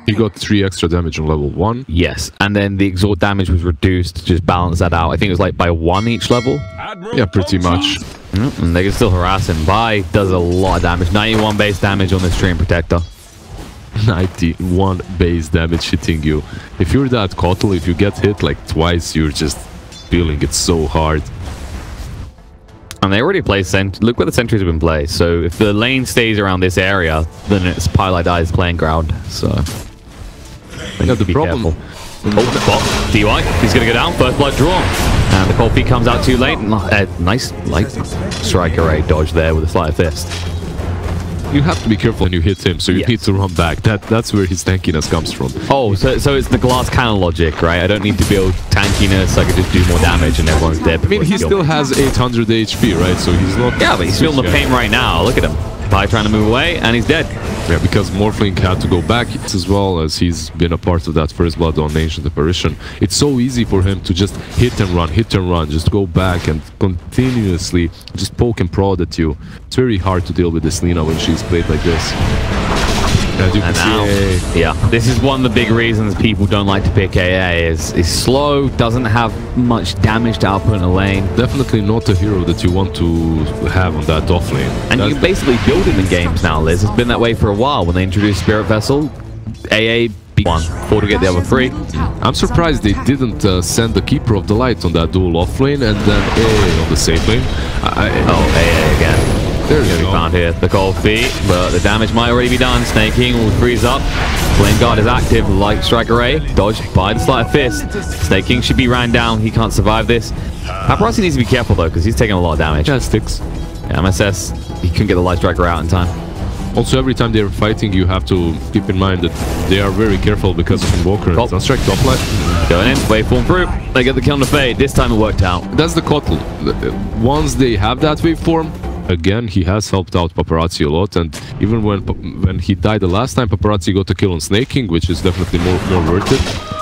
He got 3 extra damage on level 1. Yes, and then the exhaust damage was reduced to just balance that out. I think it was like by 1 each level. Yeah, pretty much. And they can still harass him. Vi does a lot of damage. 91 base damage on the Stream Protector. 91 base damage hitting you. If you're that Kotl, if you get hit like twice, you're just feeling it so hard. And they already play look where the sentries have been placed. So if the lane stays around this area, then it's Pylai Dai's playing ground. So yeah, the problem. Oh, DY, he's gonna go down. First blood drawn, and the cold feet comes out too late. Nice light strike array dodge there with a sleight of fist. You have to be careful when you hit him, so you need to run back. That's where his tankiness comes from. Oh, so it's the glass cannon logic, right? I don't need to build tankiness. I can just do more damage and everyone's dead. I mean, he still has 800 HP, right? So he's not... Yeah, but he's feeling the pain right now. Look at him. Vi trying to move away, and he's dead. Yeah, because Morphling had to go back as well, as he's been a part of that first blood on Ancient Apparition. It's so easy for him to just hit and run, just go back and continuously just poke and prod at you. It's very hard to deal with this Lina when she's played like this. As you can see, yeah, this is one of the big reasons people don't like to pick AA. Is slow, doesn't have much damage to output in a lane. Definitely not a hero that you want to have on that off lane. And you can basically build him in games now, Liz. It's been that way for a while. When they introduced Spirit Vessel, AA beat 1, 4 to get the other 3. I'm surprised they didn't send the Keeper of the Light on that dual off lane and then AA on the safe lane. AA again. There's we found here the cold feet, but the damage might already be done. Snake King will freeze up. Flame Guard is active. Light Strike Array dodged by the Sleight of Fist. Snake King should be ran down. He can't survive this. Paparazzi needs to be careful though, because he's taking a lot of damage. Yeah, sticks. Yeah, MSS, he couldn't get the Light Striker out in time. Also, every time they're fighting, you have to keep in mind that they are very careful because of Invoker and Sunstrike top line. Going in, waveform through. They get the kill on the fade. This time it worked out. That's the Kotl. Once they have that waveform, again, he has helped out Paparazzi a lot, and even when he died the last time, Paparazzi got a kill on Snake King, which is definitely more worth it.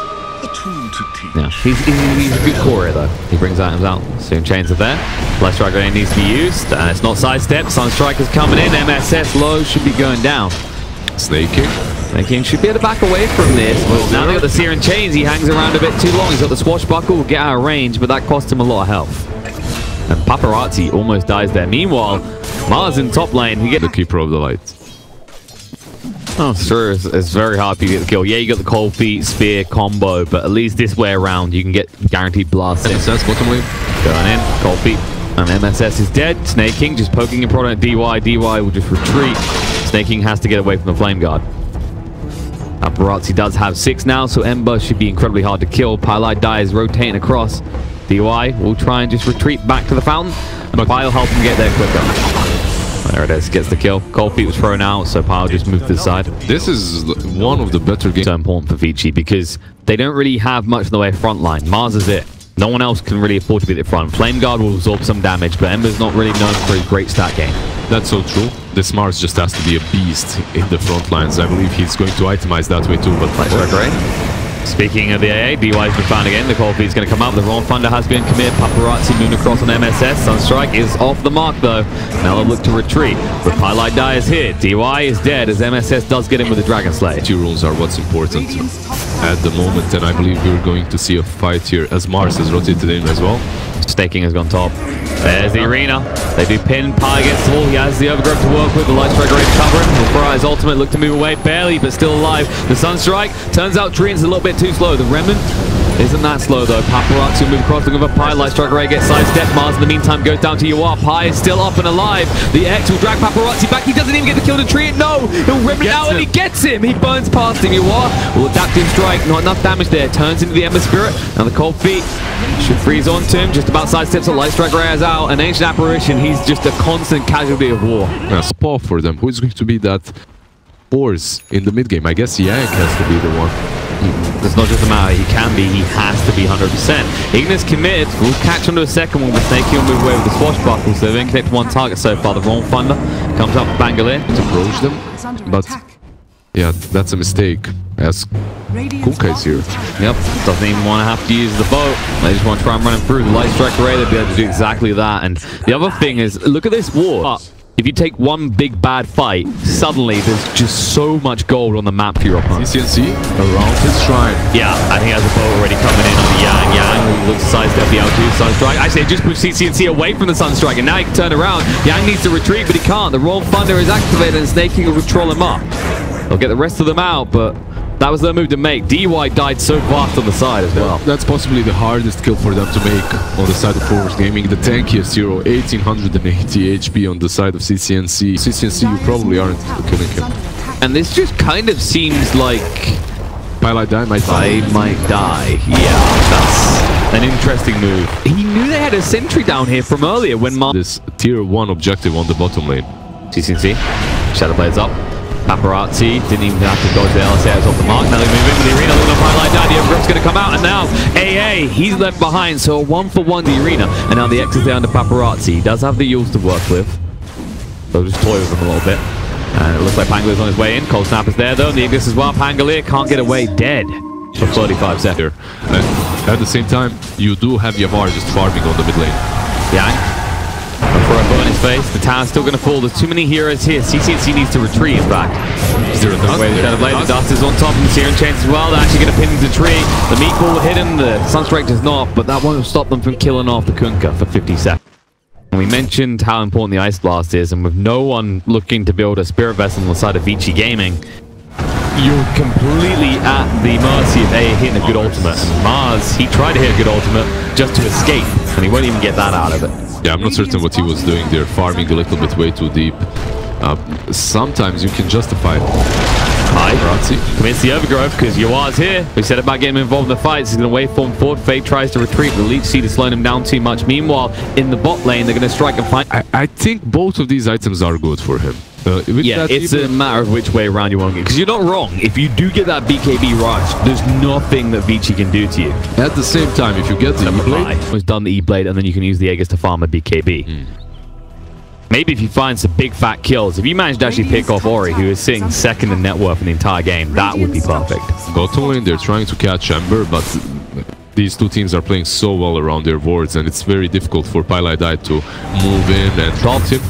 Yeah, he's a good core though. He brings items out. Soon chains are there. Light Strike Array needs to be used, and it's not sidestep. Sunstrike is coming in. MSS low should be going down. Snake King. Snake King should be able to back away from this. But now they got the Seer and Chains. He hangs around a bit too long. He's got the Swashbuckle, will get out of range, but that cost him a lot of health. And Paparazzi almost dies there. Meanwhile, Mars in top lane. He gets the Keeper of the Light. Oh, sure. It's very hard to get the kill. Yeah, you got the cold feet, spear combo, but at least this way around, you can get guaranteed blast. MSS bottom lane. Going in, cold feet. And MSS is dead. Snake King just poking in front of DY. DY will just retreat. Snake King has to get away from the Flame Guard. Paparazzi does have 6 now, so Ember should be incredibly hard to kill. Pylai Dai is rotating across. DY will try and just retreat back to the fountain, and Pyle help him get there quicker. There it is, gets the kill. Cold Feet was thrown out, so Pyle just moved to the side. This is one of the better games. So important for tVici because they don't really have much in the way of front line. Mars is it. No one else can really afford to be at the front. Flame Guard will absorb some damage, but Ember's not really known for a great stat game. That's so true. This Mars just has to be a beast in the front lines. I believe he's going to itemize that way too, but... Light Strike Array. Speaking of the AA, DY's been found again. The cold feed's going to come up. The Wrong Thunder has been committed. Paparazzi moving across on MSS. Sunstrike is off the mark though. Now they'll look to retreat. But Pylai Dai is here. DY is dead as MSS does get in with the Dragon Slayer. 2 runes are what's important at the moment, and I believe we're going to see a fight here as Mars has rotated in as well. Staking has gone top. There's the arena. They do pin Pie against the wall. He has the overgrowth to work with. The Light Strike Array to cover him. Will fire his ultimate, look to move away. Barely, but still alive. The Sunstrike turns out Trian's a little bit too slow. The Remnant isn't that slow though. Paparazzi will move across, looking for Pie. Light Strike Array gets sidestep. Mars in the meantime goes down to Yuar. Pie is still up and alive. The X will drag Paparazzi back. He doesn't even get the kill to Trian. No! He'll Remnant out and he gets him. He burns past him. Yuar will adaptive strike. Not enough damage there. Turns into the Ember Spirit. And the Cold Feet should freeze onto him. Just about sidesteps. The Light Strike Array is out. An Ancient Apparition. He's just a constant casualty of war. Yeah, spot for them. Who is going to be that force in the mid game? I guess Yank has to be the one. It's not just a matter, he can be, he has to be 100%. Ignis committed, will catch onto a second one, but Snake will move away with the Swashbuckle, so they've only connected 1 target so far. The Wrong Thunder comes up with Bangalore to approach them, but yeah, that's a mistake, as Kuka is here. Yep, doesn't even want to have to use the boat. They just want to try and run him through. The Light Strike Array, they'll be able to do exactly that. And the other thing is, look at this ward. If you take one big bad fight, suddenly there's just so much gold on the map for your opponent. CCNC around his shrine. Yeah, I think he has a bow already coming in on the Yang. Yang looks to sidestep the L2 Sunstrike. Actually, they just pushed CCNC away from the Sunstrike, and now he can turn around. Yang needs to retreat, but he can't. The Royal Thunder is activated, and Snaking will control him up. They'll get the rest of them out, but that was their move to make. DY died so fast on the side as well. That's possibly the hardest kill for them to make on the side of Forward Gaming. The tankiest hero, 1880 HP on the side of CCNC. CCNC, you probably aren't killing him. And this just kind of seems like Pilot Die might die. Yeah, that's an interesting move. He knew they had a sentry down here from earlier when this tier 1 objective on the bottom lane. CCNC, Shadowblade's up. Paparazzi didn't even have to dodge the LSAs off the mark. Now they move into the arena, looking to highlight down. The overgrowth's going to come out, and now AA, he's left behind. So a 1-for-1 the arena, and now the X is down to Paparazzi. He does have the Yules to work with. They'll just toy with him a little bit. And it looks like Pangolier's on his way in. Cold Snap is there though, and the Ignis as well. Pangolier can't get away, dead for 35 seconds. At the same time, you do have Yamar just farming on the mid lane. Yeah. For a bow in his face, the tower's still going to fall. There's too many heroes here. CCNC needs to retreat, in fact. Is there a dust? The dust is on top, and the Searing Chains as well. They're actually going to pin him to the tree. The meatball will hit him, the Sunstrike does not, but that won't stop them from killing off the Kunkka for 50 seconds. And we mentioned how important the Ice Blast is, and with no one looking to build a Spirit Vessel on the side of tVici Gaming, you're completely at the mercy of A hitting a good ultimate. And Mars, he tried to hit a good ultimate just to escape, and he won't even get that out of it. Yeah, I'm not certain what he was doing there, farming a little bit way too deep. Sometimes you can justify it. Commits the overgrowth because Yua's here. We said about getting him involved in the fights. He's going to waveform forward. Fade tries to retreat. The Leech Seed is slowing him down too much. Meanwhile, in the bot lane, they're going to strike and fight. I think both of these items are good for him. Yeah, it's a matter of which way around you want to get. Because you're not wrong. If you do get that BKB rush, there's nothing that Vici can do to you. At the same time, if you get the E-Blade... He's done the E-Blade, and then you can use the Aegis to farm a BKB. Maybe if you find some big fat kills, if you manage to actually pick off Ori, who is sitting second in net worth in the entire game, that would be perfect. Bottom lane, they're trying to catch Ember, but these two teams are playing so well around their wards, and it's very difficult for Pilot Die to move in and drop him.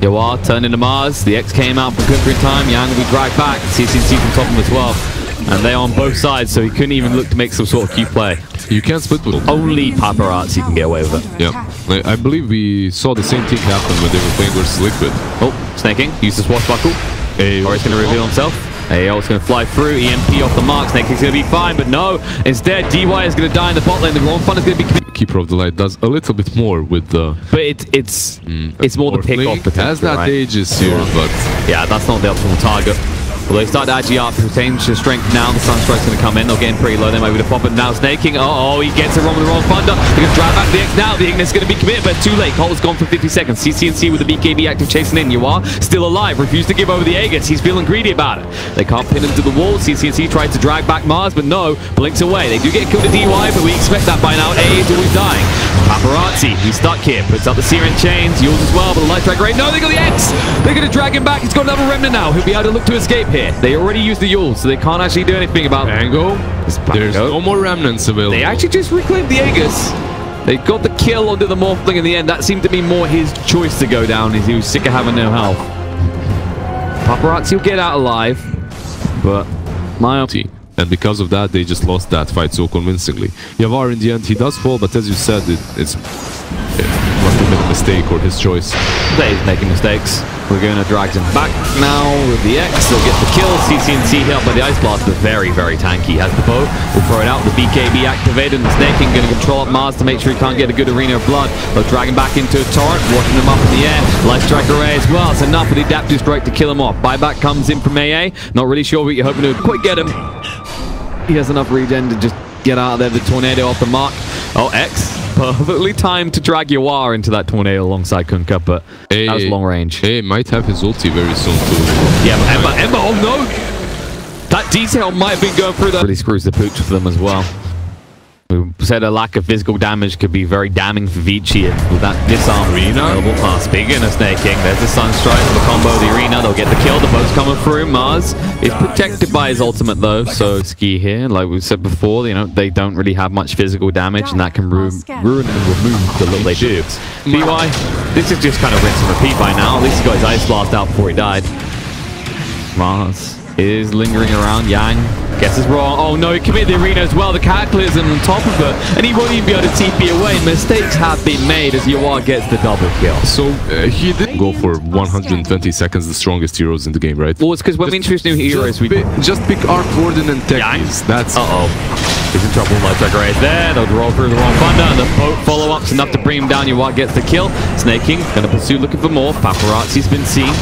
Yawar turned into Mars. The X came out for Kunkka in time. Yang will be dragged back. CCNC from top of him as well. And they're on both sides, so he couldn't even look to make some sort of cute play. You can't split with them. Only Paparazzi can get away with it. Yeah. I believe we saw the same thing happen when they were playing versus Liquid. Oh, snaking. Use the swashbuckle. Or he's going to reveal himself. AL is going to fly through. EMP off the mark. Snaking's going to be fine, but no. Instead, DY is going to die in the bot lane. The Royal Fun is going to be... Keeper of the Light does a little bit more with the... But it's more the pick-off potential, as that right? Aegis here, but... Yeah, that's not the optimal target. Well, they start to actually up, change the strength now. The Sunstrike's going to come in. They'll get in pretty low. They might be able to pop it now. Snaking. Oh, he gets it wrong with the Royal Thunder. They're going to drive back the X now. The Ignis is going to be committed, but too late. Cole's gone for 50 seconds. CCNC with the BKB active chasing in. You are still alive. Refused to give over the Aegis. He's feeling greedy about it. They can't pin him to the wall. CCNC tried to drag back Mars, but no. Blinks away. They do get killed to DY, but we expect that by now. A is always dying. Paparazzi, he's stuck here. Puts up the Searing Chains. Yules as well, but the Light Drag Ray. No, they got the X. They're going to drag him back. He's got another Remnant now. He'll be able to look to escape here. They already used the Yules, so they can't actually do anything about Bango. There's no more remnants available. They actually just reclaimed the Aegis. They got the kill onto the Morphling in the end. That seemed to be more his choice to go down, as he was sick of having no health. Paparazzi will get out alive, but and because of that, they just lost that fight so convincingly. Yavar, in the end, he does fall, but as you said, it must have been a mistake or his choice. He's making mistakes. We're going to drag him back now with the X. They'll get the kill. CCNC hit by the Ice Blast, but very, very tanky. Has the bow. We'll throw it out. The BKB activated, and the Snaking going to control up Mars to make sure he can't get a good arena of blood. They'll drag him back into a torrent, walking him up in the air. Light Strike Array as well. It's enough with the Adaptive Strike to kill him off. Buyback comes in from AA. Not really sure what you're hoping to quite get him. He has enough regen to just get out of there. The tornado off the mark. Oh, X. Perfectly timed to drag Yawar into that tornado alongside Kunkka, but that was long range. Hey, might have his ulti very soon too. Yeah, but Emma, oh no! That detail might have been going through that. Really screws the pooch for them as well. We said a lack of physical damage could be very damning for tVici, and with that disarm available. Speaking of snaking, there's the Sunstrike and the combo of the Arena. They'll get the kill. The boat's coming through. Mars is protected by his ultimate though, so Ski here, like we said before, you know, they don't really have much physical damage, and that can ruin and remove the little they do. BY, this is just kind of rinse and repeat by now. At least he got his Ice Blast out before he died. Mars is lingering around. Yang guesses wrong. Oh no, he committed the Arena as well. The Cataclysm on top of it, and he won't even be able to TP away. Mistakes have been made as Yawar gets the double kill. So he did go for 120 seconds, the strongest heroes in the game, right? Well, it's because when we introduce new heroes, we just pick Arc Warden and Techies. That's he's in trouble. Light Striker is there. They'll roll through the wrong thunder, and the boat follow-ups enough to bring him down. Yawar gets the kill. Snake King gonna pursue, looking for more. Paparazzi's been seen.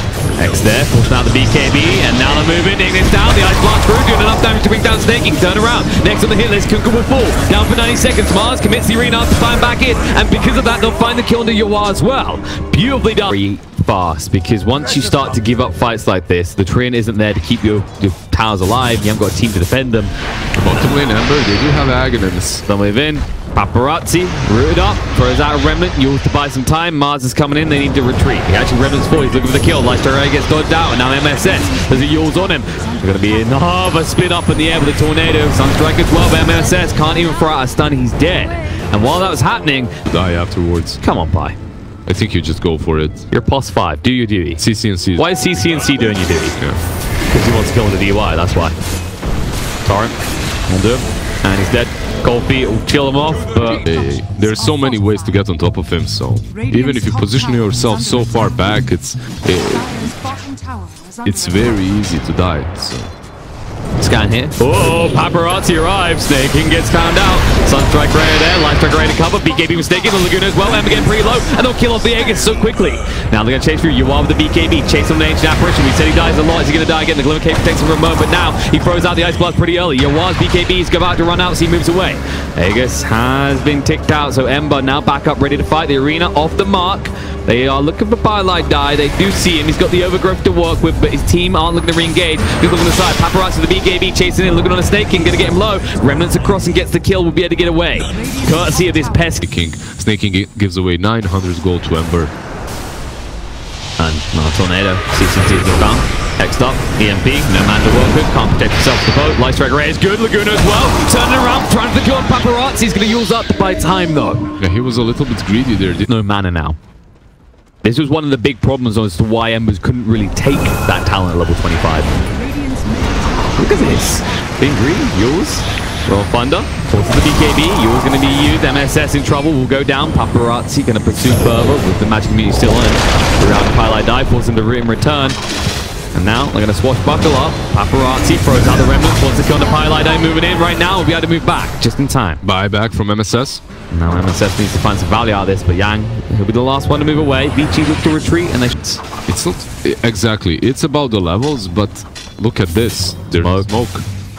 X there, pushing out the BKB, and now they're moving. Ignis down. The Ice Blast through, doing enough damage to bring down Snake King. Turn around. Next on the hit list, Kunkka will fall. Down for 90 seconds. Mars commits the Arena to climb back in, and because of that, they'll find the kill into Yawar as well. Beautifully done. Very fast, because once you start to give up fights like this, the Treant isn't there to keep your towers alive. You haven't got a team to defend them. Bottom lane Ember, they do have Aghanims. They'll move in. Paparazzi, rooted up, throws out a Remnant, Yules to buy some time. Mars is coming in, they need to retreat. He actually Remnant's full, he's looking for the kill. Lightstrike gets dodged out, and now MSS, there's a Yules on him. There's going to be another spin up in the air with a Tornado. Sunstrike as well, but MSS can't even throw out a stun, he's dead. And while that was happening... Die afterwards. Come on, Pi. I think you just go for it. You're +5, do your duty. CCNC. Why is CCNC doing your duty? Yeah. Because he wants to kill with the DUI, that's why. Torrent, will do him. And he's dead. Cold feet will chill him off, but there's so many ways to get on top of him, so even if you position yourself so far back, it's very easy to die. So. Scan here. Oh, Paparazzi arrives. Snake King gets found out. Sunstrike right there. Light Striker ready to cover. BKB mistaken. The Laguna as well. Ember getting pretty low. And they'll kill off the Aegis so quickly. Now they're going to chase through Yawar with the BKB. Chase on the Ancient Apparition. We said he dies a lot. Is he going to die again? The Glimmer Cape protects him for a moment. But now he throws out the Ice Blast pretty early. Yawar's BKB is about to run out, so he moves away. Aegis has been ticked out. So Ember now back up, ready to fight. The Arena off the mark. They are looking for Firelight Die. They do see him. He's got the overgrowth to work with, but his team aren't looking to re-engage. He's looking on the side. Paparazzi with the BKB chasing in, looking on a Snake King, gonna get him low. Remnants across and gets the kill. Will be able to get away. Courtesy of this pest. Snake King gives away 900 gold to Ember. And Tornado. CCT has been found. X'd up. EMP. No man to work with. Can't protect himself with the boat. Light Striker is good. Laguna as well. Turning around. Trying to kill Paparazzi. He's gonna use up to buy time though. Yeah, he was a little bit greedy there. No mana now. This was one of the big problems as to why Embers couldn't really take that talent at level 25. Look at this. Being greedy. Yules. Roll Thunder. Forces the BKB. Yules going to be used. MSS in trouble. Will go down. Paparazzi going to pursue further with the magic immunity still on him. Throughout the Highlight Die. Forces him to return. And now they're going to swashbuckle up. Paparazzi throws out the Remnants. Wants to kill the Highlight Die. Moving in right now. We'll be able to move back just in time. Buyback from MSS. Now MSS needs to find some value out of this, but Yang, he'll be the last one to move away. tVici look to retreat, and they... It's not... Exactly. It's about the levels, but look at this. There's smoke.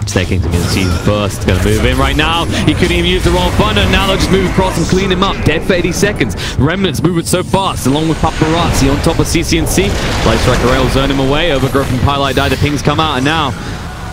Snake King's going to see first. Going to move in right now. He couldn't even use the wrong thunder. Now they'll just move across and clean him up. Dead for 80 seconds. Remnants moving so fast, along with Paparazzi on top of CCNC. Light Striker will zone him away. Overgrowth from Highlight Die. The pings come out, and now...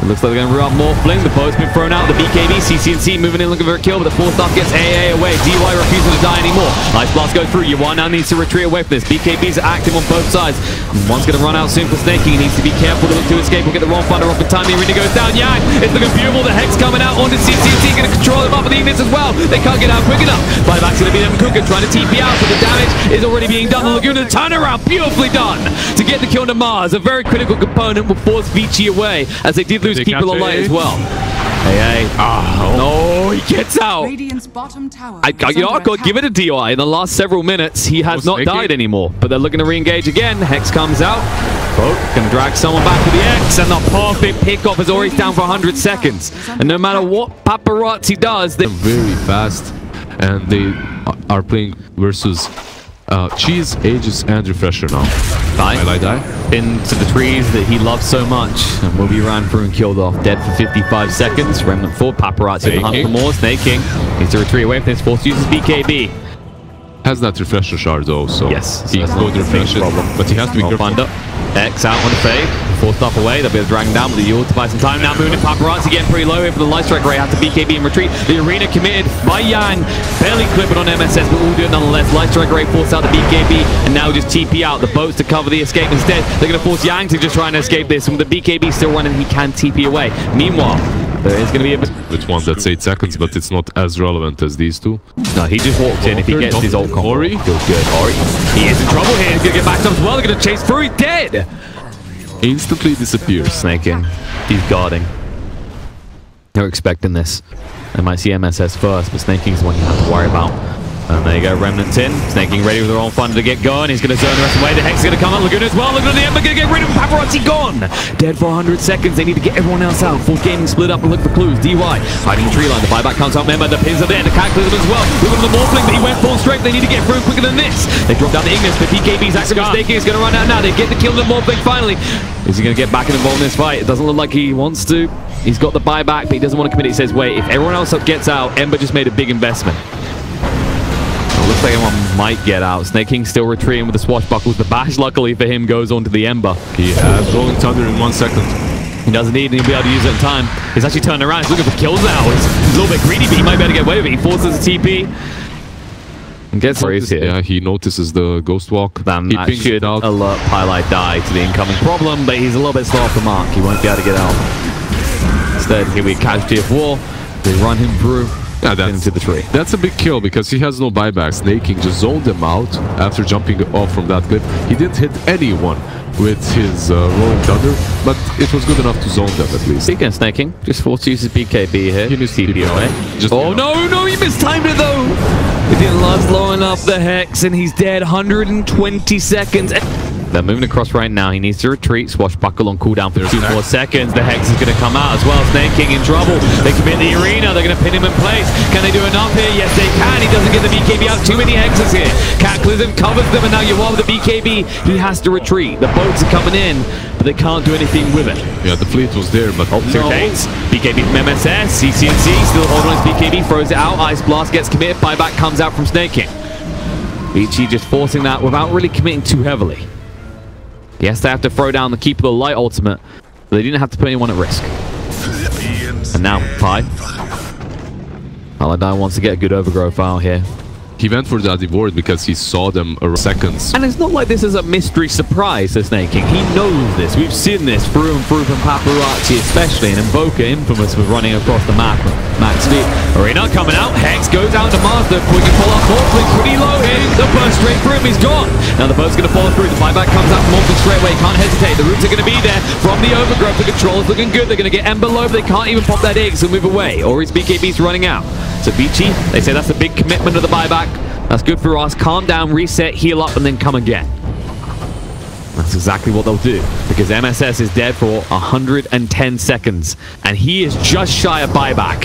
It looks like they're going to run more fling. The boat's been thrown out. The BKB, CCNC moving in looking for a kill, but the 4-star gets AA away. DY refuses to die anymore. Ice Blast goes through. Yawar now needs to retreat away from this. BKBs are active on both sides. One's going to run out soon for Snake King. He needs to be careful to look to escape. We'll get the wrong thunder off in time. The Arena goes down. Yang, it's looking beautiful. The Hex coming out onto CCNC. Going to control him up with the Ignis as well. They can't get out quick enough. Buyback's going to be them. Kunkka trying to TP out, but the damage is already being done. The Laguna turnaround, beautifully done to get the kill to Mars. A very critical component will force tVici away, as they did lose Keeper of Light as well. Hey, no, he gets out. I got give it a DI. In the last several minutes, he has not died anymore, but they're looking to re-engage again. Hex comes out. Boat can drag someone back to the X, and the perfect pickoff is already down for 100 seconds. And no matter what Paparazzi does, they're very fast, and they are playing versus Cheese, Aegis, and Refresher now. Highlight Die. Into the trees that he loves so much, and will be ran through and killed off. Dead for 55 seconds. Remnant 4, Paparazzi on the hunt for more. Snake King needs to retreat away from this. Force uses BKB. Has that Refresher shard though, so yes, he can go to refresh it, but he has to be careful. X out on the fade. force stuff away. They'll be able to drag him down with the Yule to buy some time. Now moving in Paparazzi, getting pretty low here for the Light Strike Ray. Have to BKB in retreat. The arena committed by Yang. Barely clipping on MSS, but we'll do it nonetheless. Light Strike Ray forced out the BKB, and now just TP out. The boats to cover the escape instead. They're going to force Yang to just try and escape this. And with the BKB still running, he can TP away. Meanwhile, there is going to be a bit... Which one? That's 8 seconds, but it's not as relevant as these two. No, he just walked in. If he gets his ult combo, Ori? feels good. Ori, he is in trouble here. He's going to get back up as well. They're going to chase through. He's dead. Instantly disappears. Snake in. He's guarding. They're expecting this. They might see MSS first, but Snake King's the one you have to worry about. And there you go, Remnants in. Snake King ready with their own thunder to get going. He's going to zone the rest of the way. The Hex is going to come out. Laguna as well. Laguna the Ember going to get rid of him. Paparazzi gone. Dead for 100 seconds. They need to get everyone else out. Full gaming split up and look for clues. DY hiding tree line. The buyback comes out. Remember, the pins are there. The cataclysm as well. Look at the Morphling, but he went full strength. They need to get through quicker than this. They drop down the Ignis. The PKB's active. Snake King is going to run out now. They get the kill on the Morphling finally. Is he going to get back and involved in this fight? It doesn't look like he wants to. He's got the buyback, but he doesn't want to commit it. He says, wait, if everyone else gets out, Ember just made a big investment. Looks like everyone might get out. Snake King still retreating with the swashbuckles. The bash, luckily for him, goes onto the Ember. He has Rolling Thunder in 1 second. He doesn't need it, he'll be able to use it in time. He's actually turning around. He's looking for kills now. He's a little bit greedy, but he might be able to get away with it. He forces a TP. And gets where he's here. Yeah, he notices the Ghost Walk. That should alert Pylite Die to the incoming problem, but he's a little bit slow off the mark. He won't be able to get out. Instead, here we Casualty of War. They run him through. Yeah, into the tree. That's a big kill because he has no buyback. Snake King just zoned them out after jumping off from that cliff. He didn't hit anyone with his Rolling Thunder, but it was good enough to zone them at least. Speaking of Snake King, just forced to use his BKB here. He needs TP away. Oh no, he mistimed it though! It didn't last long enough, the Hex, and he's dead. 120 seconds. They're moving across right now. He needs to retreat. Swashbuckle on cooldown for 2 more seconds. The Hex is going to come out as well. Snake King in trouble. They commit the arena. They're going to pin him in place. Can they do enough here? Yes, they can. He doesn't get the BKB out. Too many Hexes here. Cataclysm covers them, and now you are with the BKB. He has to retreat. The boats are coming in, but they can't do anything with it. Yeah, the fleet was there, but no. BKB from MSS. CCNC still holding his BKB. Throws it out. Ice Blast gets committed. Buyback comes out from Snake King. tVici just forcing that without really committing too heavily. Yes, they have to throw down the Keep of the Light ultimate, but they didn't have to put anyone at risk. And now, Pylite wants to get a good overgrowth out here. He went for that reward because he saw them around seconds. And it's not like this is a mystery surprise to Snake King. He knows this. We've seen this through and through from Paparazzi, especially, and Invoker infamous with running across the map. Max speed. Arena coming out. Hex goes out to Master. Quick and pull up. Morphling pretty low here. The burst straight through him. He's gone. Now the boat's going to follow through. The buyback comes out from Morphling straight away. Can't hesitate. The roots are going to be there from the overgrowth. The control's looking good. They're going to get Ember low, but they can't even pop that egg, so move away. Or his BKB's running out. So tVici, they say that's a big commitment of the buyback. That's good for us. Calm down, reset, heal up, and then come again. That's exactly what they'll do, because MSS is dead for 110 seconds, and he is just shy of buyback,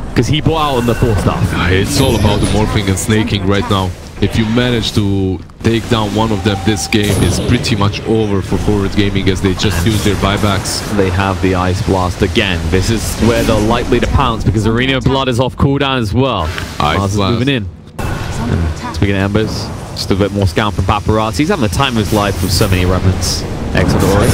because he bought out on the 4 stuff. It's all about the Morphing and Snake King right now. If you manage to take down one of them, this game is pretty much over for Forward Gaming as they just use their buybacks. They have the Ice Blast again. This is where they're likely to pounce, because Arena of Blood is off cooldown as well. Ice Blast moving in. And speaking of Embers, just a bit more scout from Paparazzi. He's having the time of his life with so many Remnants. Excellent Ori.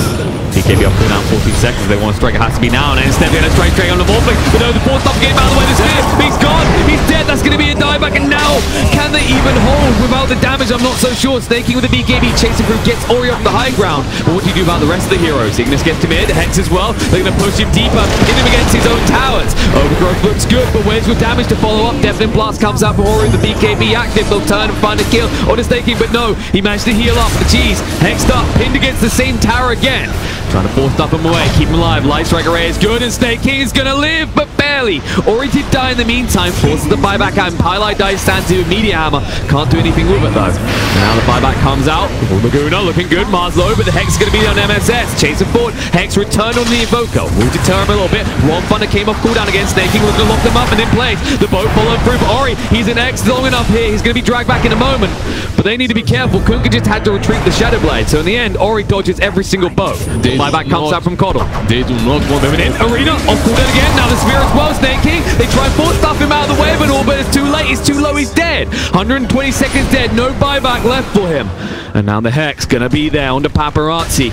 BKB up cooldown 14 seconds. They want to strike. It has to be now. And instead they're going to straight on the Morphling. But no, the 4 stuff getting out of the way. The spear. He's gone. He's dead. That's going to be a dieback. And now, can they even hold without the damage? I'm not so sure. Snake King with the BKB chasing through. Gets Ori off the high ground. But what do you do about the rest of the heroes? Ignis gets to mid. Hex as well. They're going to push him deeper. Hit him against his own towers. Overgrowth looks good, but where's with damage to follow up? Deafening Blast comes out for Ori. The BKB active. They'll turn and find a kill on the Snake King, but no. He managed to heal up. The cheese. Hexed up. Pinned against the same tower again. Trying to force stuff him away, keep him alive. Light Strike Array is good, and Snake King is gonna live, but barely. Ori did die in the meantime, forces the buyback out, and Pylite dies stands to Meteor Hammer. Can't do anything with it though. And now the buyback comes out. Laguna looking good, Mars low, but the Hex is gonna be on MSS. Chasing forward, Hex returned on the Invoker. Will deter him a little bit. Ron Thunder came off cooldown against Snake King, looking to lock them up and in place. The boat followed through, but Ori, he's in X long enough here. He's gonna be dragged back in a moment. But they need to be careful. Kunkka just had to retreat the Shadow Blade. So in the end, Ori dodges every single boat. Buyback comes out from Coddle. They do not want moving in. Arena off cooldown again. Now the Spear as well. Snake King. They try and force stuff him out of the way, but it's too late. He's too low. He's dead. 120 seconds dead. No buyback left for him. And now the Hex gonna be there under Paparazzi.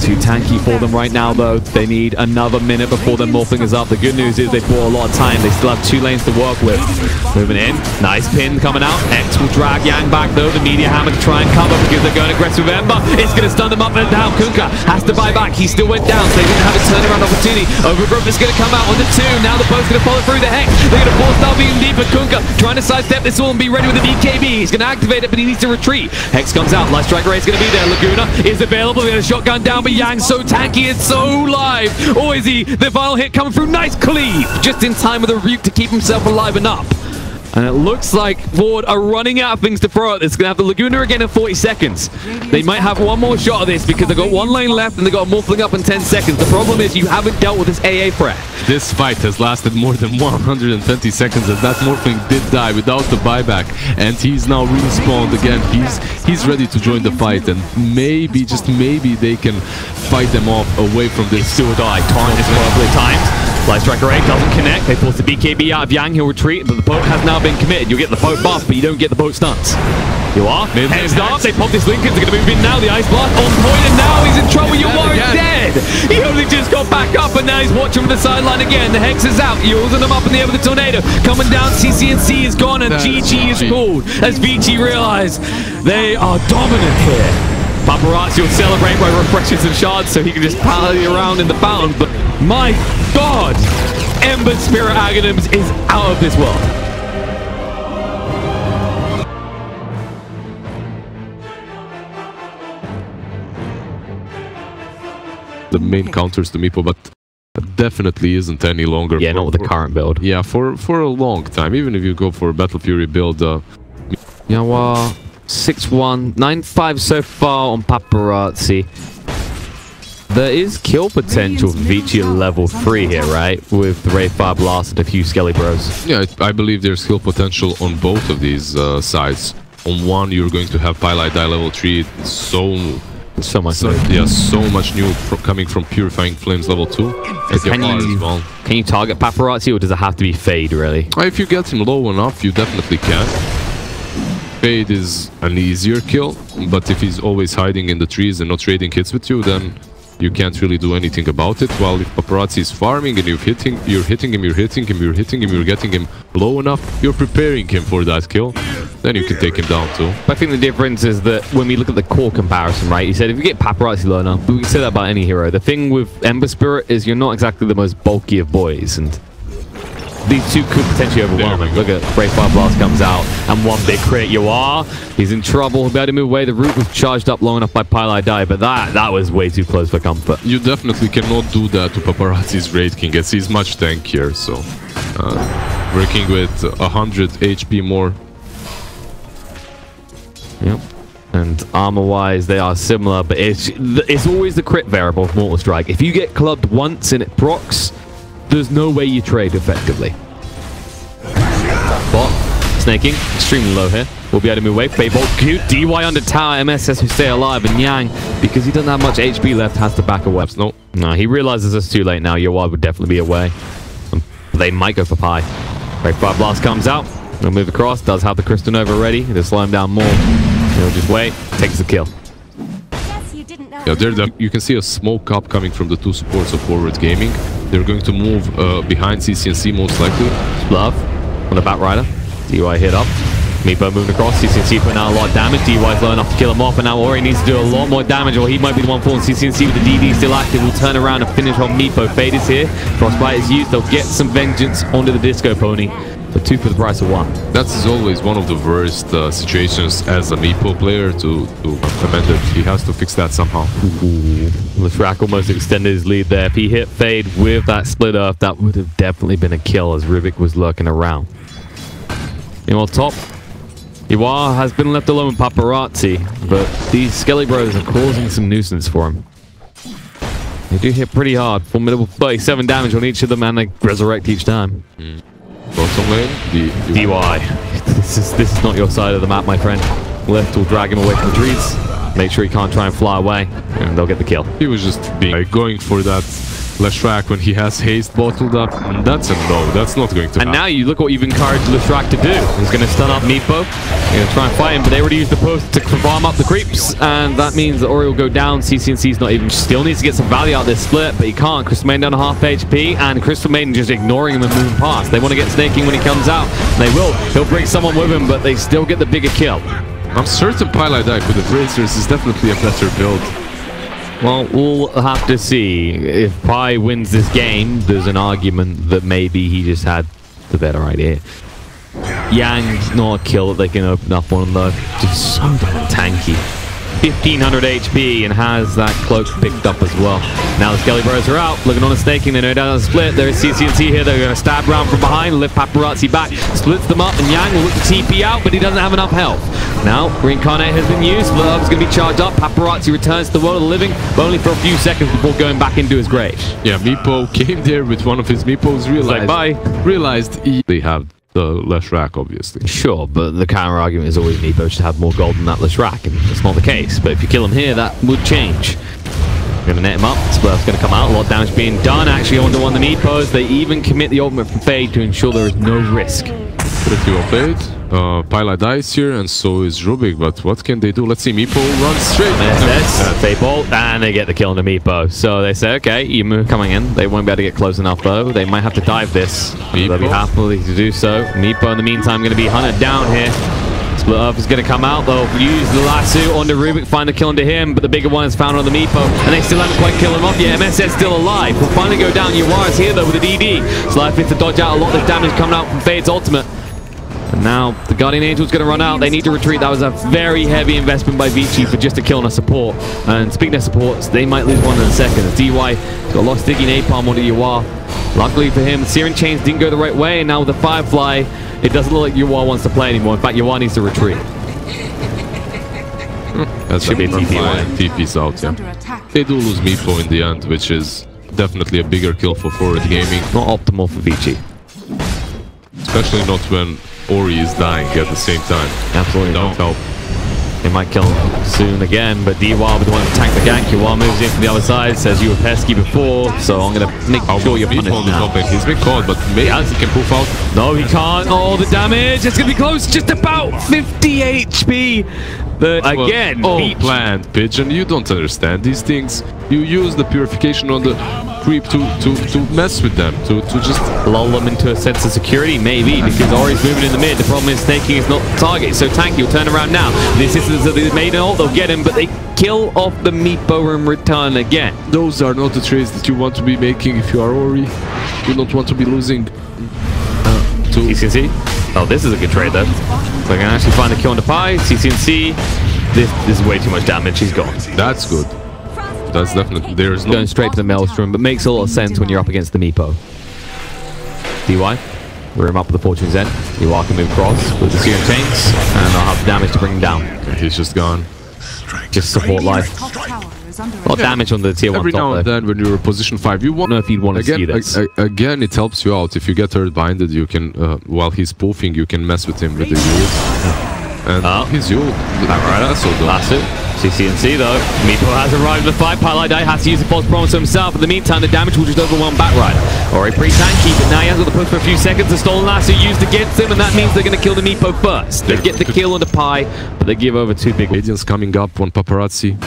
Too tanky for them right now, though. They need another minute before their morphing is up. The good news is they bought a lot of time. They still have 2 lanes to work with. Moving in. Nice pin coming out. X will drag Yang back, though. The media hammer to try and cover because they're going aggressive with Ember. It's going to stun them up and down. Kunkka has to buy back. He still went down, so they didn't have a turnaround opportunity. Overgrowth is going to come out on the 2. Now the boat's going to follow through the Hex. They're going to force down even deeper. Kunkka trying to sidestep this all and be ready with the BKB. He's going to activate it, but he needs to retreat. Hex comes out. Light Strike Ray is going to be there. Laguna is available. They're going to shotgun down, but Yang's so tanky and so live. Or is he? The final hit coming through. Nice cleave. Just in time with a Reap to keep himself alive and up. And it looks like Ford are running out of things to throw at this. Going to have the Laguna again in 40 seconds. They might have one more shot of this because they've got 1 lane left and they've got a Morphling up in 10 seconds. The problem is you haven't dealt with this AA threat. This fight has lasted more than 120 seconds as that Morphling did die without the buyback. And he's now respawned again. He's ready to join the fight. And maybe, just maybe, they can fight them off away from this. Do or die. Torrent is probably timed. Light Strike Array doesn't connect. They force the BKB out of Yang. He'll retreat, but the boat has now been committed. You'll get the boat buff, but you don't get the boat stunts. You are. Head starts. They pop this Lincoln. They're going to move in now. The Ice Blast on point, and now he's in trouble. You are dead. He only just got back up, and now he's watching from the sideline again. The Hex is out. You're holding them up in the air with the Tornado. Coming down. CCNC is gone, and GG is called as tVici realize they are dominant here. Paparazzi will celebrate by refreshing some shards so he can just pally around in the fountain, but my God, Ember Spirit Aghanims is out of this world. The main counters to Meepo, but definitely isn't any longer. Yeah, not with the current build. Yeah, for a long time. Even if you go for a Battle Fury build. Yawa, 6-1, 9-5 so far on Paparazzi. There is kill potential for tVici level 3 here, right? With the Ray Fire Blast and a few Skelly Bros. Yeah, I believe there's skill potential on both of these sides. On one, you're going to have Pylite Die level 3. So much new coming from Purifying Flames level 2. Can you target Paparazzi, or does it have to be Fade, really? If you get him low enough, you definitely can. Fade is an easier kill, but if he's always hiding in the trees and not trading hits with you, then you can't really do anything about it. While if Paparazzi is farming and you're hitting him, you're getting him low enough, you're preparing him for that kill, then you can take him down too. I think the difference is that when we look at the core comparison, right? You said if you get Paparazzi low enough, we can say that about any hero. The thing with Ember Spirit is you're not exactly the most bulky of boys, and these two could potentially overwhelm him. Look at Ray Fire Blast comes out, and one big crit. You are. He's in trouble. He'll be able to move away. The root was charged up long enough by Pylite Die, but that was way too close for comfort. You definitely cannot do that to Paparazzi's Raid King, as he's much tankier, so working with 100 HP more. Yep. And armor-wise, they are similar, but it's always the crit variable of Mortal Strike. If you get clubbed once and it procs, there's no way you trade effectively. Bot, snaking, extremely low here. We'll be able to move away. Faybolt, cute. DY under tower, MSS who stay alive, and Yang, because he doesn't have much HP left, has to back away. No, he realizes it's too late now. Yawad would definitely be away. They might go for Pi. Great Fire Blast comes out. He'll move across, does have the Crystal Nova ready. He'll slow him down more. He'll just wait, takes the kill. Yeah, you can see a smoke up coming from the two supports of Forward Gaming. They're going to move behind CCNC most likely. Bluff on the Batrider. DY hit up. Meepo moving across. CCNC putting out a lot of damage. DY's low enough to kill him off, and now Ori needs to do a lot more damage, or he might be the one falling. CCNC with the DD still active will turn around and finish on Meepo. Fade is here. Frostbite is used. They'll get some vengeance onto the Disco Pony. So 2 for the price of 1. That's always one of the worst situations as a Meepo player to implement it. He has to fix that somehow. Lithrak almost extended his lead there. If he hit Fade with that split earth, that would have definitely been a kill as Rivik was lurking around. Meanwhile, top, Iwa has been left alone with Paparazzi, but these Skelly Bros are causing some nuisance for him. They do hit pretty hard. Formidable 37 damage on each of them, and they resurrect each time. Bottom lane, DY. This is not your side of the map, my friend. Left will drag him away from the trees. Make sure he can't try and fly away, and they'll get the kill. He was just going for that Leshrac when he has haste bottled up. That's a no. That's not going to happen. And now you look what you've encouraged Leshrac to do. He's going to stun up Meepo. He's going to try and fight him, but they already used the post to farm up the creeps, and that means that Ori will go down. CCNC's not even... Still needs to get some value out of this split, but he can't. Crystal Maiden down to half HP, and Crystal Maiden just ignoring him and moving past. They want to get snaking when he comes out. They will. He'll bring someone with him, but they still get the bigger kill. I'm certain Pylai Die for the Bracers is definitely a better build. Well, we'll have to see. If Pi wins this game, there's an argument that maybe he just had the better idea. Yang's not a kill that they can open up on, though. Just so damn tanky. 1500 HP and has that cloak picked up as well. Now the Skelly Bros are out, looking on a staking. They know down the split. There's CCNC here. They're going to stab round from behind, lift Paparazzi back, splits them up, and Yang will look to TP out, but he doesn't have enough health. Now, Reincarnate has been used. Split up is going to be charged up. Paparazzi returns to the world of the living, but only for a few seconds before going back into his grave. Yeah, Meepo came there with one of his Meepos, realized they have the Leshrac, obviously. Sure, but the counter argument is always Meepo should have more gold than that Leshrac, and that's not the case. But if you kill him here, that would change. Going to net him up. Splurf's going to come out. A lot of damage being done. Actually, on to one of the Meepos. They even commit the ultimate from Fade to ensure there is no risk. Pretty well played. Pylai dies here, and so is Rubik, but what can they do? Let's see, Meepo runs straight. They bolt, and they get the kill on the Meepo. So they say, okay, Emu coming in. They won't be able to get close enough, though. They might have to dive this. They'll be happy to do so. Meepo, in the meantime, going to be hunted down here. Split up is going to come out. They'll use the lasso onto Rubik, find a kill onto him, but the bigger one is found on the Meepo, and they still haven't quite killed him off yet. MSS still alive. Will finally go down. Yuara's here, though, with the DD. Slyfit to dodge out a lot of the damage coming out from Fade's ultimate. And now the Guardian Angel's going to run out. They need to retreat. That was a very heavy investment by tVici for just a kill on a support. And speaking of supports, they might lose one in a second. DY got a lot of sticky napalm onto Yuar. Luckily for him, Searing Chains didn't go the right way, and now with the Firefly, it doesn't look like Yuar wants to play anymore. In fact, Yuar needs to retreat. That should be a TP's out, yeah. They do lose Meepo in the end, which is definitely a bigger kill for Forward Gaming. Not optimal for tVici. Especially not when Ori is dying at the same time. Absolutely don't help. They might kill him soon again, but DY with the one to tank the gank. Yuar moves in from the other side, says you were pesky before, so I'm going to make sure you're punished now. He's been caught, but maybe he can poof out. No, he can't. Oh, the damage. It's going to be close. Just about 50 HP. But again, planned, Pigeon. You don't understand these things. You use the purification on the creep to mess with them, to just lull them into a sense of security, maybe, because Ori's moving in the mid. The problem is Snaking is not the target, so Tanky will turn around now. The assistants of the maiden ult, they'll get him, but they kill off the Meepo in return again. Those are not the trades that you want to be making if you are Ori. You don't want to be losing to CCNC. Oh, this is a good trade, though. So I can actually find the kill on the Pi. CCNC. This is way too much damage. He's gone. That's good. That's definitely... There's no... Going straight to the Maelstrom, but makes a lot of sense when you're up against the Meepo. DY. We're him up with the Fortune's End. Yuar can move across with the Searing Chains, and I'll have damage to bring him down. Okay, he's just gone. Just support life. A lot of damage on the tier 1 Every top, now and then when you're in position 5, you want... I don't know if you'd want to see this. Again, it helps you out. If you get hurt binded, you can, while he's poofing, you can mess with him with the ult. And he's ult. Lasso. CCNC though. Meepo has arrived in the fight. Pylai Die has to use the false promise himself. In the meantime, the damage will just overwhelm Batrider. Ori pretty tanky, but now he has got the push for a few seconds. The stolen lasso used against him, and that means they're going to kill the Meepo first. They get the kill on the Pi, but they give over 2 big Radiance coming up on Paparazzi.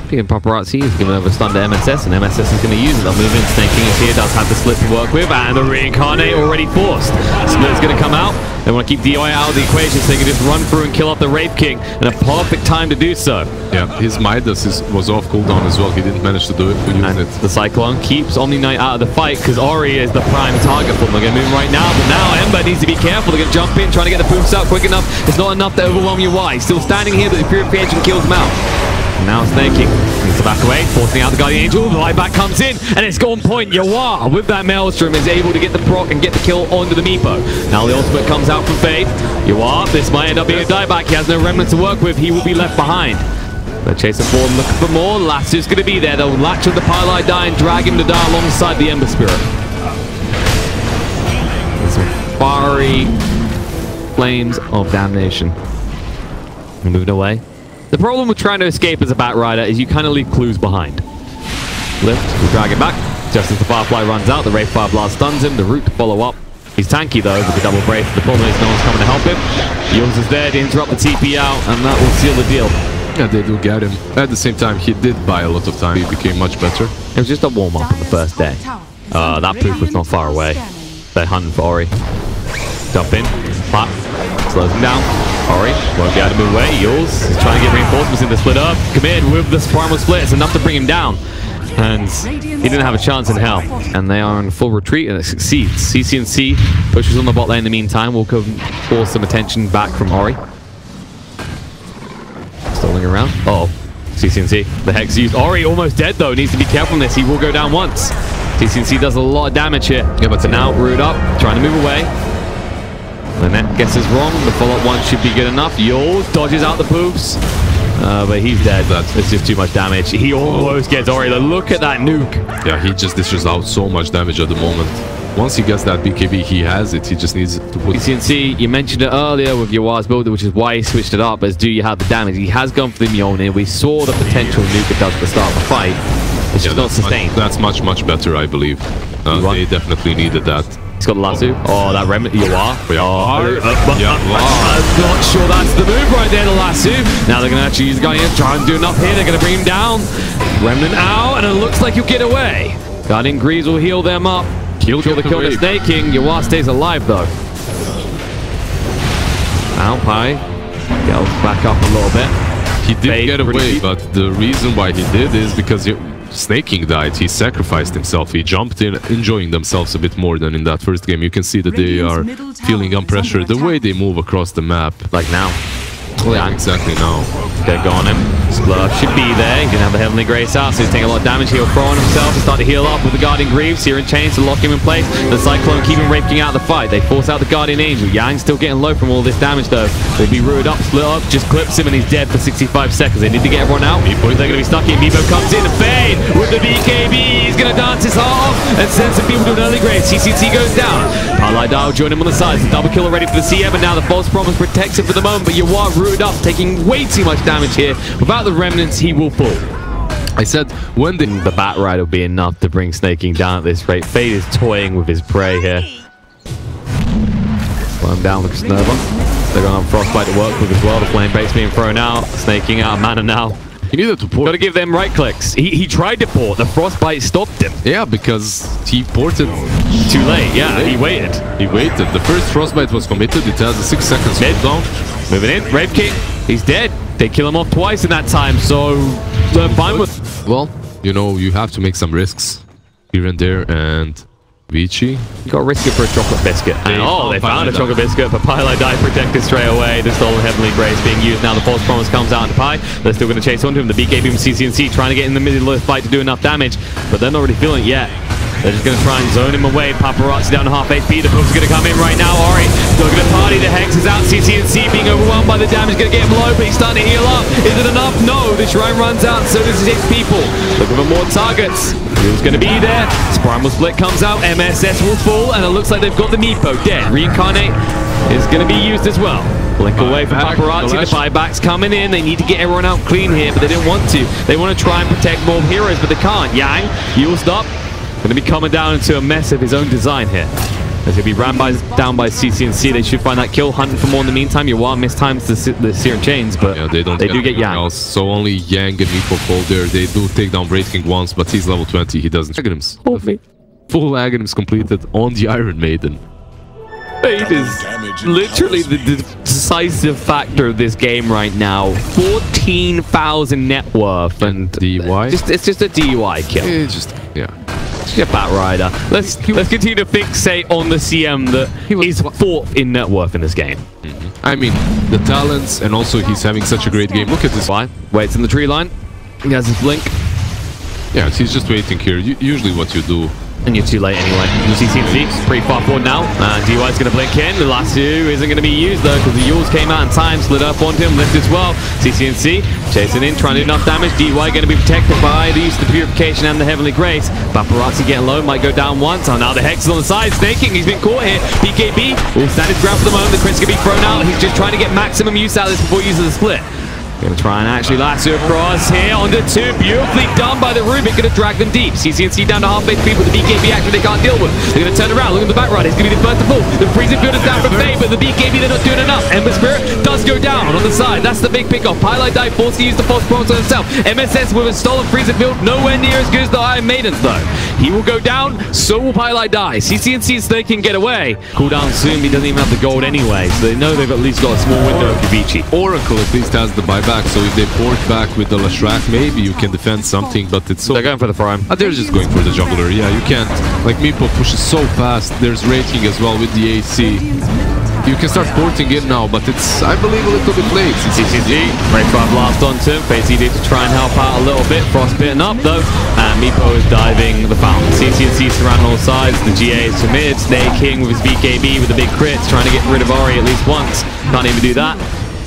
Paparazzi is giving over stun to MSS, and MSS is going to use it. They'll move in. Snaking is here, does have the split to work with, and the Reincarnate already forced. Split is going to come out. They want to keep DI out of the equation so they can just run through and kill off the Wraith King, and a perfect time to do so. Yeah, his Midas was off cooldown as well. He didn't manage to do it. The Cyclone keeps Omni Knight out of the fight because Ori is the prime target for them. They're going to move right now, but now Ember needs to be careful. They're going to jump in, trying to get the poofs out quick enough. It's not enough to overwhelm Yuar. He's still standing here, but the Purification kills him out. Now Snaking needs to back away, forcing out the Guardian Angel. The buyback comes in, and it's on point. Yuar, with that Maelstrom, is able to get the proc and get the kill onto the Meepo. Now the ultimate comes out from Fade. Yuar, this might end up being a dieback. He has no remnants to work with. He will be left behind. They're chasing forward, looking for more. Lasso's going to be there. They'll latch on the Pylai Die and drag him to die alongside the Ember Spirit. There's some fiery flames of damnation. Moving away. The problem with trying to escape as a Batrider is you kind of leave clues behind. Lift, will drag it back. Just as the Firefly runs out, the Wraith Fire Blast stuns him. The route to follow up. He's tanky though with the double brace. The problem is no one's coming to help him. Yules is there to interrupt the TP out, and that will seal the deal. Yeah, they do get him. At the same time, he did buy a lot of time. He became much better. It was just a warm-up on the first day. That poop was not far away. They're hunting for Ori. Jump in. Pop. Slows him down. Ori won't be able to move away. Yules is trying to get reinforcements in the split up. Commit with the primal split. It's enough to bring him down. And he didn't have a chance in hell. And they are in full retreat, and it succeeds. CCNC pushes on the bot lane in the meantime. Will force some attention back from Ori. Stalling around. Uh oh, CCNC. The Hex used. Ori almost dead though. Needs to be careful on this. He will go down once. CCNC does a lot of damage here. Yeah, but now root up, trying to move away. The net guesses wrong. The follow-up one should be good enough. Yules dodges out the poofs. But he's dead. It's just too much damage. He almost gets Ori. Look at that nuke. Yeah, he just dishes out so much damage at the moment. Once he gets that BKB, he has it. He just needs to put... CCNC, you mentioned it earlier with Yawar's build, which is why he switched it up, as do you have the damage? He has gone for the Mjolnir. We saw the potential nuke it does at the start of the fight. It's just not sustained. That's much, much better, I believe. They definitely needed that. He's got the lasso. Oh, that remnant. Yawar. I'm not sure that's the move right there, the lasso. Now they're going to actually use the guy in, try and do enough here. They're going to bring him down. Remnant out, and it looks like he'll get away. Guardian Greaves will heal them up. He'll kill the Snake King. Yawar stays alive, though. Alpine gets back up a little bit. He did get away, but the reason why he did is because Snake King died. He sacrificed himself. He jumped in, enjoying themselves a bit more than in that first game. You can see that they are feeling under pressure. The way they move across the map. Like now. Yeah, exactly now. They're go on him. Splurf should be there. He can have the Heavenly Grace out, so he's taking a lot of damage. He'll throw on himself and start to heal up with the Guardian Greaves. Here in chains to lock him in place. The Cyclone keeping Wraith King out of the fight. They force out the Guardian Angel. Yang still getting low from all this damage though. They'll be rooted up, split up, just clips him, and he's dead for 65 seconds. They need to get everyone out. They're going to be stuck in. Meebo comes in to fade with the BKB. He's going to dance his heart off and send some people to an early grave. CCC goes down. Parlay Dial join him on the sides. The double kill already for the CM, and now the False Promise protects him for the moment, but Yawar rooted up, taking way too much damage here. Without the remnants, he will fall. I said when the Bat Ride will be enough to bring Snake King down at this rate. Fade is toying with his prey here. Slow him down with Nova. They're going to have Frostbite to work with as well. The Flame Break's being thrown out. Snake King out of mana now. He needed to port. Got to give them right clicks. He tried to port. The Frostbite stopped him. Yeah, because he ported too late. Yeah, he waited. He waited. The first Frostbite was committed. It has a 6 seconds cooldown. Moving in. Wraith King. He's dead. They kill him off twice in that time, so they're fine with... Well, you know, you have to make some risks here and there, and tVici. You got to risk it for a chocolate biscuit. And they found a chocolate biscuit, but Pylai died protected straight away. The stolen Heavenly Grace being used. Now the False Promise comes out into Pi. They're still going to chase onto him. The BKB from CCNC trying to get in the middle of the fight to do enough damage, but they're not really feeling it yet. They're just going to try and zone him away. Paparazzi down to half HP. The Poof's going to come in right now. Ori still going to party. The Hex is out. CCNC being overwhelmed by the damage. Going to get him low, but he's starting to heal up. Is it enough? No. The Shrine runs out. So does his people. Looking for more targets. Who's going to be there? Primal Split comes out. MSS will fall. And it looks like they've got the Meepo dead. Reincarnate is going to be used as well. Blink away from Paparazzi. The buybacks coming in. They need to get everyone out clean here, but they didn't want to. They want to try and protect more heroes, but they can't. Yang, you'll stop. Going to be coming down into a mess of his own design here. As he'll be down by CCNC. They should find that kill, hunting for more in the meantime. Yawar mistimes the Searing Chains, but yeah, they do get Yang. Else. So only Yang and Meepo fall there. They do take down Wraith King once, but he's level 20. He doesn't. Aghanims. Full Aghanims completed on the Iron Maiden. Fade is literally the decisive factor of this game right now. 14,000 net worth and DUI. It's just a DUI kill. It's just a Bat Rider. Let's continue to fixate on the CM that is 4th in net worth in this game. I mean, the talents, and also he's having such a great game. Look at this. Waits in the tree line. He has his blink. Yeah, he's just waiting here. Usually what you do. And you're too late anyway. CCNC pretty far forward now. DY is going to blink in. The lasso isn't going to be used though, because the Yules came out in time, slid up onto him, lift as well. CCNC chasing in, trying to do enough damage. DY going to be protected by the use of the Purification and the Heavenly Grace. Paparazzi getting low, might go down once. Oh, now the Hex is on the side. Snake King, he's been caught here. BKB will stand his ground for the moment. The crit's going to be thrown out. He's just trying to get maximum use out of this before he uses the split. Gonna try and actually lasso across here onto 2. Beautifully done by the Rubik. Gonna drag them deep. CCNC down to half speed with the BKB action they can't deal with. They're gonna turn around. Look at the back ride. He's gonna be the first to fall. The freezing field is down for Faye, but the BKB they're not doing enough. Ember Spirit does go down on the side. That's the big pickoff. Highlight dive forced to use the false prompts on himself. MSS with a stolen freezing field, nowhere near as good as the Iron Maidens though. He will go down, so will Highlight die. CCNC's they can get away. Cooldown soon, he doesn't even have the gold anyway, so they know they've at least got a small window of tVici. Oracle at least has the buyback, so if they port back with the Lashrak, maybe you can defend something, but it's so... They're going for the Prime. They're just going for the jungler, yeah, you can't... Like, Meepo pushes so fast, there's rating as well with the AC. You can start porting in now, but it's, I believe, a little bit late. CCG, Break 5 blast onto him. Face ED to try and help out a little bit. Frost bitten up though, and Meepo is diving the fountain. CCNC surround all sides. The GA is to mid. Snake King with his BKB with the big crits, trying to get rid of Ori at least once. Can't even do that.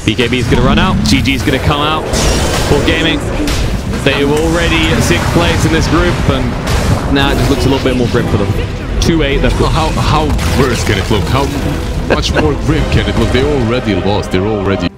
BKB is going to run out. GG is going to come out. Full gaming. They were already at 6th place in this group, and now it just looks a little bit more grim for them. 2-8. Well, how worse can it look? How much more grim can it look? They already lost. They're already